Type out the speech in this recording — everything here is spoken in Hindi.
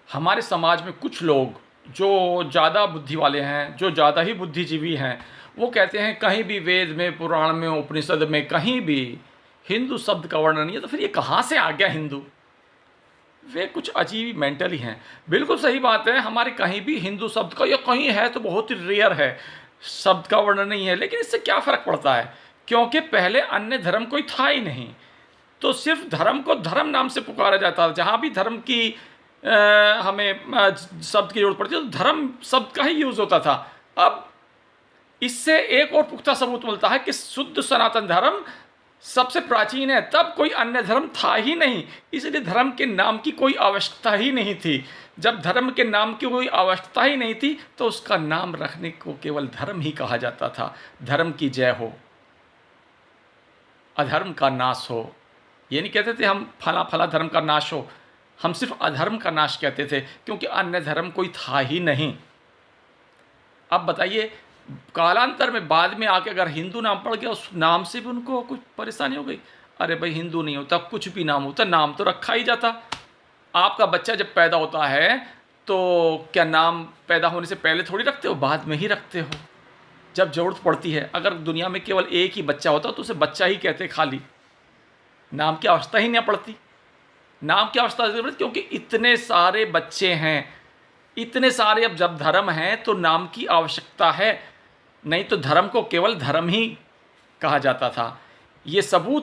हमारे समाज में कुछ लोग जो ज़्यादा बुद्धि वाले हैं, जो ज़्यादा ही बुद्धिजीवी हैं, वो कहते हैं कहीं भी वेद में, पुराण में, उपनिषद में कहीं भी हिंदू शब्द का वर्णन नहीं है, तो फिर ये कहाँ से आ गया हिंदू। वे कुछ अजीब मेंटल ही हैं। बिल्कुल सही बात है, हमारे कहीं भी हिंदू शब्द का, या कहीं है तो बहुत ही रेयर है, शब्द का वर्णन नहीं है। लेकिन इससे क्या फ़र्क पड़ता है, क्योंकि पहले अन्य धर्म कोई था ही नहीं, तो सिर्फ धर्म को धर्म नाम से पुकारा जाता था। जहाँ भी धर्म की हमें शब्द की जरूरत पड़ती है तो धर्म शब्द का ही यूज़ होता था। अब इससे एक और पुख्ता सबूत मिलता है कि शुद्ध सनातन धर्म सबसे प्राचीन है, तब कोई अन्य धर्म था ही नहीं, इसलिए धर्म के नाम की कोई आवश्यकता ही नहीं थी। जब धर्म के नाम की कोई आवश्यकता ही नहीं थी तो उसका नाम रखने को केवल धर्म ही कहा जाता था। धर्म की जय हो, अधर्म का नाश हो। ये नहीं कहते थे हम फला फला धर्म का नाश हो, हम सिर्फ अधर्म का नाश कहते थे, क्योंकि अन्य धर्म कोई था ही नहीं। अब बताइए, कालांतर में बाद में आके अगर हिंदू नाम पड़ गया, उस नाम से भी उनको कुछ परेशानी हो गई। अरे भाई, हिंदू नहीं होता, कुछ भी नाम होता, नाम तो रखा ही जाता। आपका बच्चा जब पैदा होता है तो क्या नाम पैदा होने से पहले थोड़ी रखते हो, बाद में ही रखते हो, जब ज़रूरत पड़ती है। अगर दुनिया में केवल एक ही बच्चा होता तो उसे बच्चा ही कहते, खाली नाम की आवश्यकता ही नहीं पड़ती। नाम की आवश्यकता इसलिए पड़ती क्योंकि इतने सारे बच्चे हैं, इतने सारे। अब जब धर्म है तो नाम की आवश्यकता है, नहीं तो धर्म को केवल धर्म ही कहा जाता था। ये सबूत